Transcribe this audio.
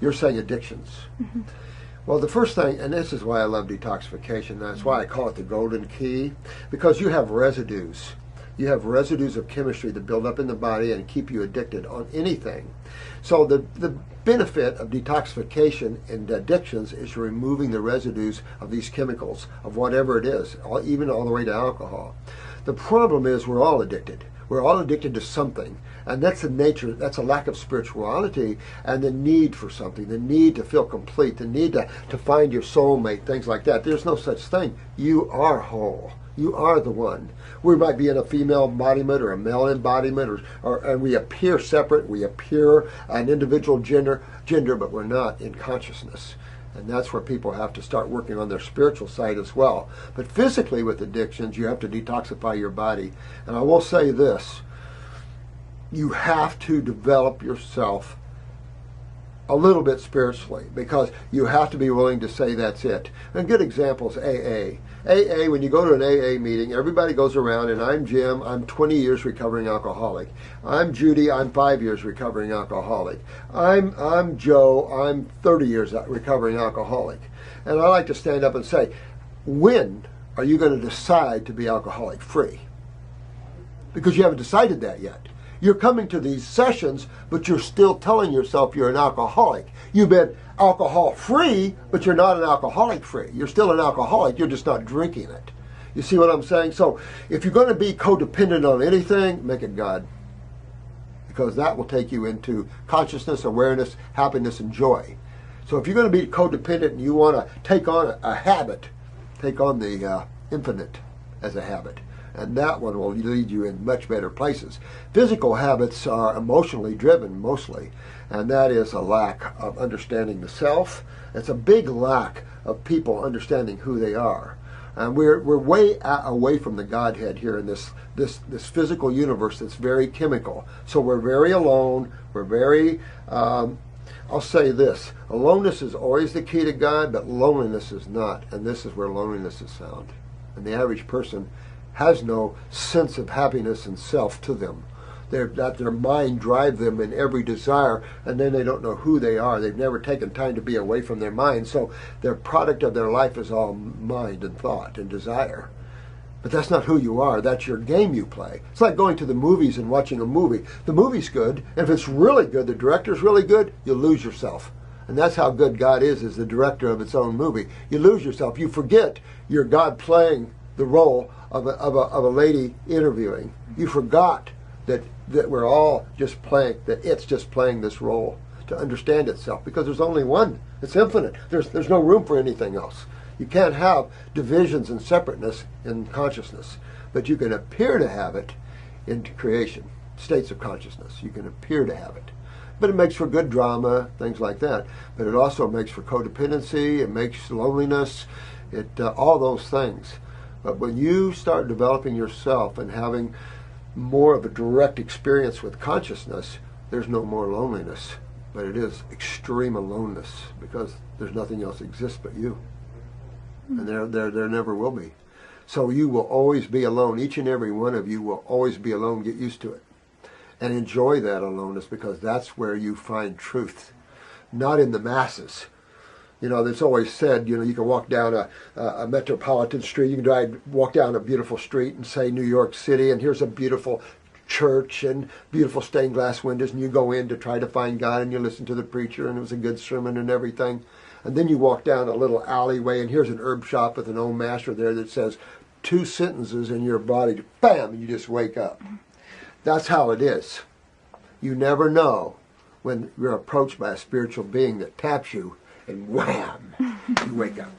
You're saying addictions. Well, the first thing, and this is why I love detoxification, that's why I call it the golden key, because you have residues. You have residues of chemistry that build up in the body and keep you addicted on anything. So the benefit of detoxification and addictions is removing the residues of these chemicals, of whatever it is, even all the way to alcohol. The problem is we're all addicted. We're all addicted to something. And that's the nature, that's a lack of spirituality and the need for something, the need to feel complete, the need to find your soulmate, things like that. There's no such thing. You are whole. You are the one. We might be in a female embodiment or a male embodiment, and we appear separate, we appear an individual gender, but we're not in consciousness. And that's where people have to start working on their spiritual side as well. But physically with addictions, you have to detoxify your body. And I will say this, you have to develop yourself a little bit spiritually, because you have to be willing to say that's it. And good examples, AA. AA, when you go to an AA meeting, everybody goes around, and I'm Jim, I'm 20 years recovering alcoholic. I'm Judy, I'm 5 years recovering alcoholic. I'm Joe, I'm 30 years recovering alcoholic. And I like to stand up and say, when are you going to decide to be alcoholic free? Because you haven't decided that yet. You're coming to these sessions, but you're still telling yourself you're an alcoholic. You've been alcohol free, but you're not an alcoholic free. You're still an alcoholic, you're just not drinking it. You see what I'm saying? So if you're going to be codependent on anything, make it God. Because that will take you into consciousness, awareness, happiness, and joy. So if you're going to be codependent and you want to take on a habit, take on the infinite as a habit. And that one will lead you in much better places. Physical habits are emotionally driven mostly, and that is a lack of understanding the self. It's a big lack of people understanding who they are. And we're way away from the Godhead here in this physical universe that's very chemical. So we're very alone. We're very, I'll say this, aloneness is always the key to God, but loneliness is not. And this is where loneliness is found. And the average person has no sense of happiness and self to them. That their mind drive them in every desire, and then they don't know who they are. They've never taken time to be away from their mind, so their product of their life is all mind and thought and desire. But that's not who you are. That's your game you play. It's like going to the movies and watching a movie. The movie's good, and if it's really good, the director's really good, you'll lose yourself. And that's how good God is the director of its own movie. You lose yourself. You forget you're God playing the role of a lady interviewing. You forgot that we're all just playing, that it's just playing this role to understand itself, because there's only one. It's infinite. There's no room for anything else. You can't have divisions and separateness in consciousness, but you can appear to have it in creation, states of consciousness. You can appear to have it. But it makes for good drama, things like that. But it also makes for codependency, it makes loneliness, all those things. But when you start developing yourself and having more of a direct experience with consciousness, there's no more loneliness. But it is extreme aloneness, because there's nothing else exists but you. And there never will be. So you will always be alone. Each and every one of you will always be alone. Get used to it. And enjoy that aloneness, because that's where you find truth. Not in the masses. You know, it's always said, you can walk down a metropolitan street, you can walk down a beautiful street and say New York City, and here's a beautiful church and beautiful stained glass windows, and you go in to try to find God, and you listen to the preacher, and it was a good sermon and everything. And then you walk down a little alleyway, and here's an herb shop with an old master there that says 2 sentences in your body, bam, and you just wake up. That's how it is. You never know when you're approached by a spiritual being that taps you, and wham, you wake up.